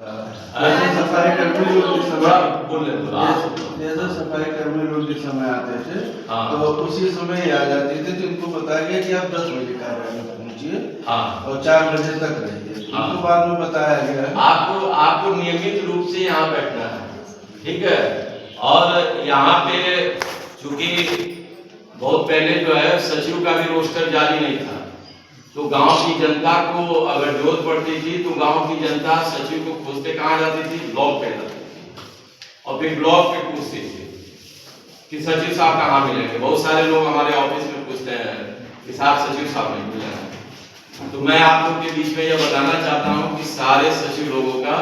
जैसे सफाई कर्मी लोग जिस समय जैसे सफाई कर्मी लोग जिस समय आते थे तो उसी समय ही आ जाते थे, तो इनको बताया गया कि आप 10 बजे कार्यालय में पहुंचिए और 4 बजे तक रहिए। उनको बाद में बताया गया आपको नियमित रूप से यहाँ बैठना है, ठीक है। और यहाँ पे चूंकि बहुत पहले जो है सचिव का भी रोस्टर जारी नहीं था, तो गांव की जनता को अगर जरूरत पड़ती थी तो गांव की जनता सचिव को खोजते कहाँ जाती थी, ब्लॉक पे जाती थी और फिर ब्लॉक पे पूछती थी कि सचिव साहब कहाँ मिलेंगे। बहुत सारे लोग हमारे ऑफिस में पूछते हैं कि साहब सचिव साहब नहीं मिले हैं। तो मैं आप लोग के बीच में यह बताना चाहता हूँ कि सारे सचिव लोगों का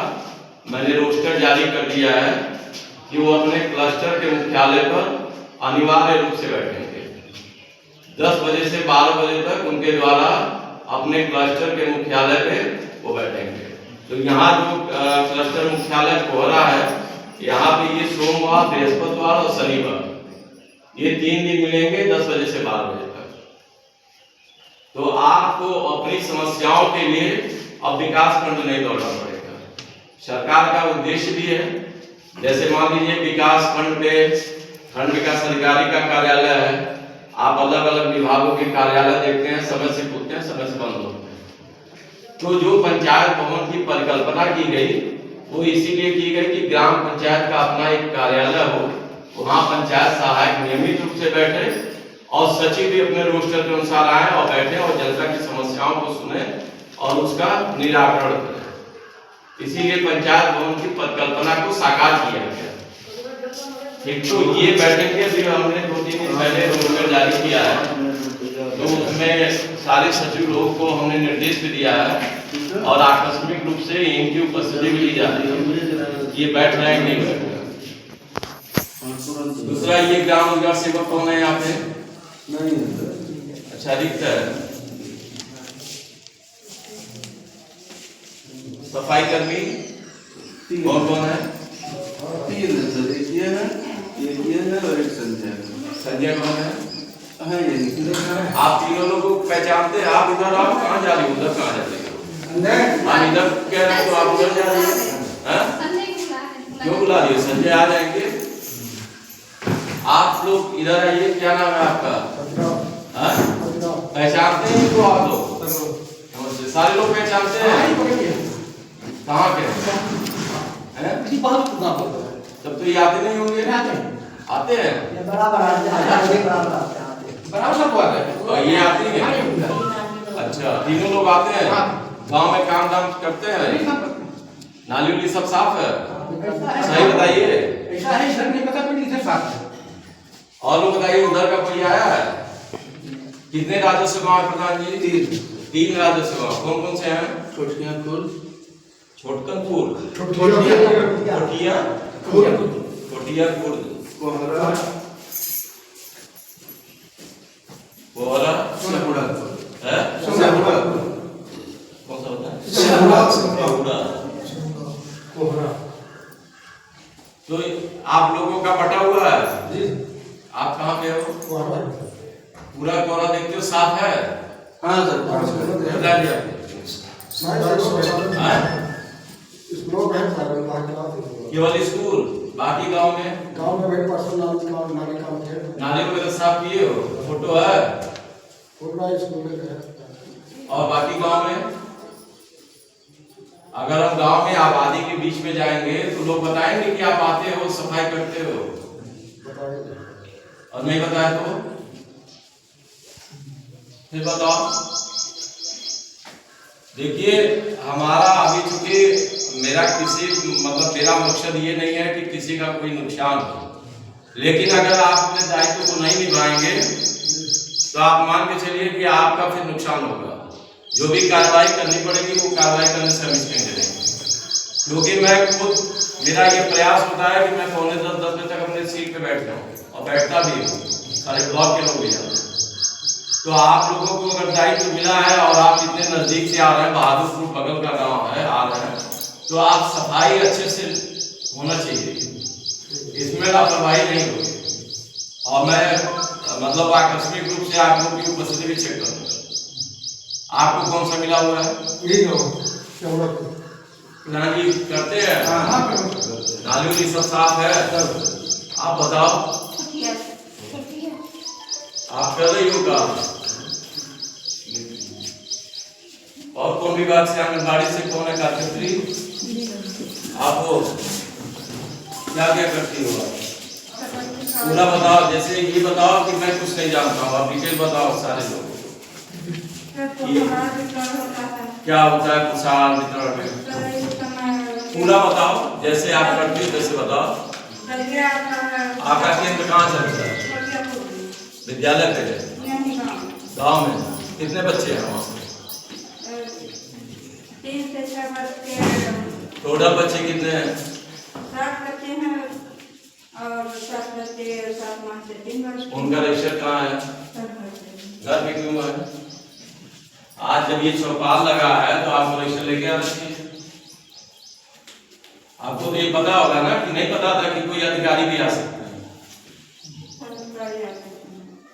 मैंने रोस्टर जारी कर दिया है कि वो अपने क्लस्टर के मुख्यालय पर अनिवार्य रूप से बैठेंगे 10 बजे से 12 बजे तक। उनके द्वारा अपने क्लस्टर के मुख्यालय पे वो बैठेंगे। तो यहाँ जो क्लस्टर मुख्यालय कोहरा है, यहाँ पे ये सोमवार, बृहस्पतिवार और शनिवार ये 3 दिन मिलेंगे 10 बजे से 12 बजे तक। तो आपको अपनी समस्याओं के लिए अब विकास खंड नहीं दौड़ना पड़ेगा। सरकार का उद्देश्य भी है, जैसे मान लीजिए विकास खंड पे खंड विकास अधिकारी का कार्यालय है, आप अलग अलग विभागों के कार्यालय देखते हैं, समय से खुलते हैं, समय से बंद होते हैं। तो जो पंचायत भवन की परिकल्पना की गई वो इसीलिए की गई कि ग्राम पंचायत का अपना एक कार्यालय हो, वहां पंचायत सहायक नियमित रूप से बैठे और सचिव भी अपने रोस्टर के अनुसार आए और बैठे और जनता की समस्याओं को सुने और उसका निराकरण करें। इसीलिए पंचायत भवन की परिकल्पना को साकार किया गया। एक तो ये बैठक के भी हमने 2-3 दिन पहले रोस्टर जारी किया है, तो उसमें सारे सचिव लोगों को हमने निर्देश भी दिया है और आकस्मिक रूप से इनकी उपस्थिति भी ली जा रही है, ये बैठ रहे हैं नहीं बैठ रहे। दूसरा, ये ग्राम रोजगार सेवक कौन है यहाँ पे? नहीं, अच्छा दिखता है। सफाई कर्मी कौन कौन है? 3 ये है और एक संजय कौन है? आप तीनों लोगों को पहचानते हैं? आप इधर आओ, कहाँ जा रही हो, उधर कहाँ जा रही हो? हम इधर कह रहे हैं तो आप उधर जा रही हो, क्यों बुला रही हो? संजय आ जाएंगे। आप लोग इधर आइए, क्या नाम है आपका? पहचानते हैं इनको आप लोग? सारे लोग पहचानते हैं? कहाँ के? तब तो ये आते नहीं होंगे। आते हैं बराबर सब बात है। और ये आती है? अच्छा, तीनों लोग आते हैं। गांव में काम धाम करते हैं, नाली उली सब साफ है? सही बताइए। ऐसा है सर, नहीं पता कोई इधर साफ है। और लोग बताइए, उधर का कोई आया है? कितने राजस्व गाँव है प्रधान जी? 3 राजस्व गाँव। कौन कौन से हैं? छोटकियापुर, कोहरा, है? कौन सा होता है? तो आप लोगों का बटा हुआ है। आप कहाँ पे हो? पूरा कोहरा देखते हो, साफ है? हाँ सर, केवल स्कूल, बाकी गांव में नाली वगैरह साफ किए हो? फोटो है? और बाकी गांव में? अगर हम गांव में आबादी के बीच में जाएंगे तो लोग बताएंगे कि आप आते हो, सफाई करते हो, और नहीं बताए तो फिर बताओ। देखिए, हमारा अभी चूंकि मेरा मकसद ये नहीं है कि किसी का कोई नुकसान हो, लेकिन अगर आप अपने दायित्व को नहीं निभाएंगे तो आप मान के चलिए कि आपका फिर नुकसान होगा। जो भी कार्रवाई करनी पड़ेगी वो कार्रवाई करने से हम इसके करेंगे, क्योंकि मैं खुद, मेरा ये प्रयास होता है कि मैं 9:45-10 बजे तक अपने सीट पे बैठ जाऊँ और बैठता भी हूँ, सारे ब्लॉक के लोग भी जाते हैं। तो आप लोगों को अगर दायित्व मिला है और आप इतने नजदीक से आ रहे हैं, बहादुरपुर बगल का गांव है, आ रहे हैं, तो आप सफाई अच्छे से होना चाहिए, इसमें लापरवाही नहीं होगी। और मैं आकस्मिक रूप से आप लोगों की उपस्थिति भी चेक करूंगा। आपको कौन सा मिला हुआ है? प्रधान जी करते हैं? हाँ नाली उली सब साफ है? आप बताओ, आप कर रही हो काम? और कौन विभाग से, आंगनबाड़ी से कौन है कार्यकर्त्री? आप हो, क्या क्या करती हो आप? पूरा बताओ, जैसे ये बताओ कि मैं कुछ नहीं जानता हूँ, आप डिटेल बताओ सारे लोगों को क्या होता है कुशाल वितरण में, पूरा बताओ जैसे आप करती हो वैसे बताओ। आपका केंद्र कहाँ चलता है? विद्यालय पे गाँव में कितने बच्चे हैं वहाँ पे? 3 से 6 बच्चे। टोटल बच्चे कितने हैं? 7 बच्चे हैं और 7 बच्चे 7 माह से 3 वर्ष। उनका रजिस्टर कहाँ है? घर पे क्यों है? आज जब ये चौपाल लगा है तो आप रजिस्टर लेके आ रखिए। आपको तो ये पता होगा ना कि नहीं पता था कि कोई अधिकारी भी आ सकता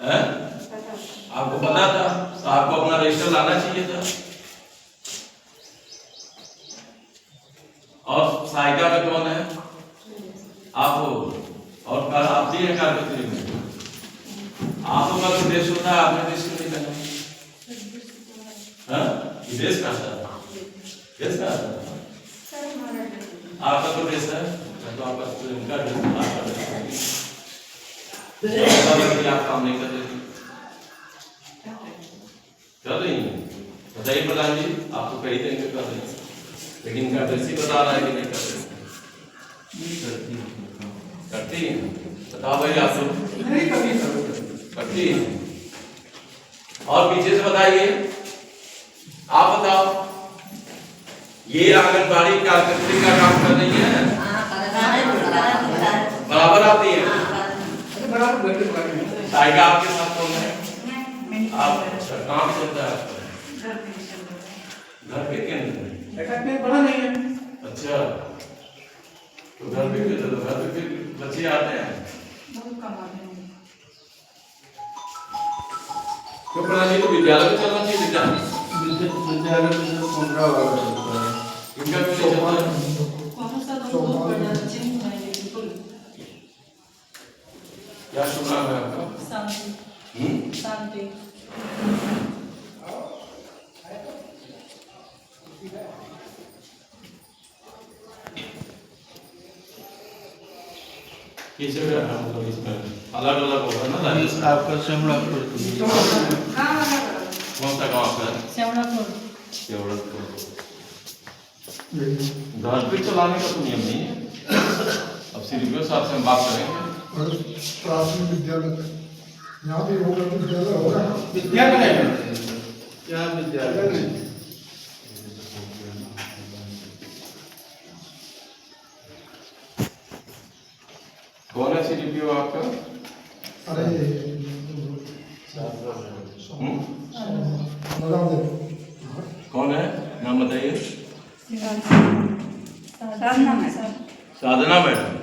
है? आपको पता था तो आपको अपना रजिस्टर लाना चाहिए था। और सहायिका में कौन है? आप हो, और आप भी हैं कार्यकर्त्री में। आपको का तो देश होता है, आपने देश क्यों नहीं करना? देश का था, देश का था आपका तो देश है, तो आपका इनका आप काम नहीं कर रहे, कर रही हैं? बताइए प्रधान जी, आपको कई दिन कर रही हैं, लेकिन इनका देश ही बता रहा है कि नहीं कर रही। करती हैं? बताओ भाई आप लोग। नहीं करती है। और पीछे से बताइए, आप बताओ, ये आंगनबाड़ी कार्यकर्त्री का काम कर रही है? बराबर आती है? सहायिका आपके साथ कौन है? आप काम चलता है आपका? घर पे केंद्र बड़ा नहीं है। अच्छा, तो घर पे फिर बच्चे आते हैं? तो प्रधान जी को विद्यालय में चलना चाहिए। विद्यालय में जो 15 वाला चलता है, इनका क्यों नहीं क्या शुभ नाम है आपका? शांति। किस जगह है? मतलब इसमें अलग अलग होगा ना? आपका श्यामलापुर कौन सा गाँव आपका? श्यामलापुर। घर पे चलाने का तो नियम नहीं है। अब सीडीपीओ साहब से हम बात करेंगे। प्राथमिक विद्यालय यहाँ भी होगा, विद्यालय होगा, विद्यालय है क्या विद्यालय? कौन है सीडीपीओ आपका? अरे कौन है, नाम बताइए। साधना मैडम। साधना मैडम।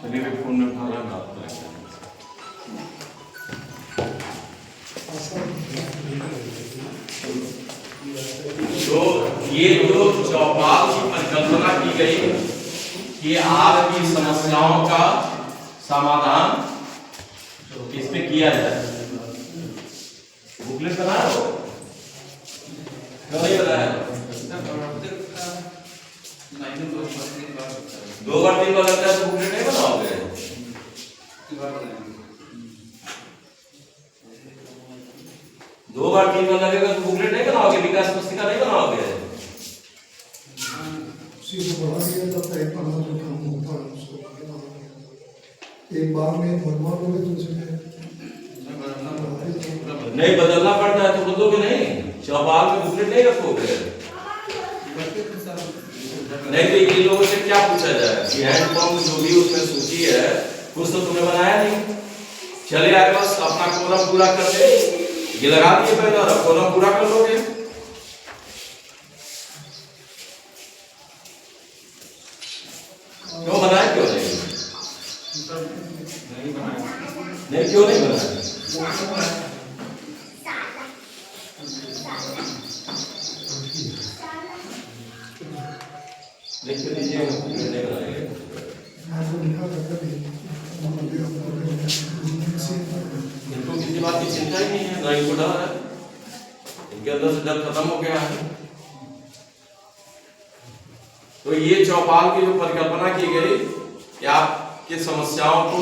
चलिए फोन में उठा रहा बात करेंगे। तो ये जो चौपाल की परिकल्पना की गई कि आपकी समस्याओं का समाधान इसमें किया जाए, बुकलेट बनाया हो? नहीं बनाया? 2 बार 3 बार लगता है तो बुकलेट नहीं बनाओगे? दो बार 3 बार लगेगा तो बुकलेट नहीं बनाओगे, विकास पुस्तिका नहीं बनाओगे? एक बार में बनवा लोगे दूसरे नहीं बदलना पड़ता है तो बदलोगे नहीं, चौपाल में बुकलेट नहीं रखोगे। नहीं तो इन लोगों से क्या पूछा जाए कि हैंडपंप जो भी उसमें सूची है कुछ तो तुमने बनाया नहीं, चले आए बस अपना कोरम पूरा कर ले, ये लगा दिए पहले और कोरम पूरा कर लोगे। क्यों बनाए, क्यों नहीं क्यों नहीं बनाए? लिख के दीजिए, नहीं बनाएंगे। इनको किसी बात की चिंता ही नहीं है, ना इनको डर है, इनके अंदर से डर खत्म हो गया है। तो ये चौपाल की जो परिकल्पना की गई कि आपकी समस्याओं को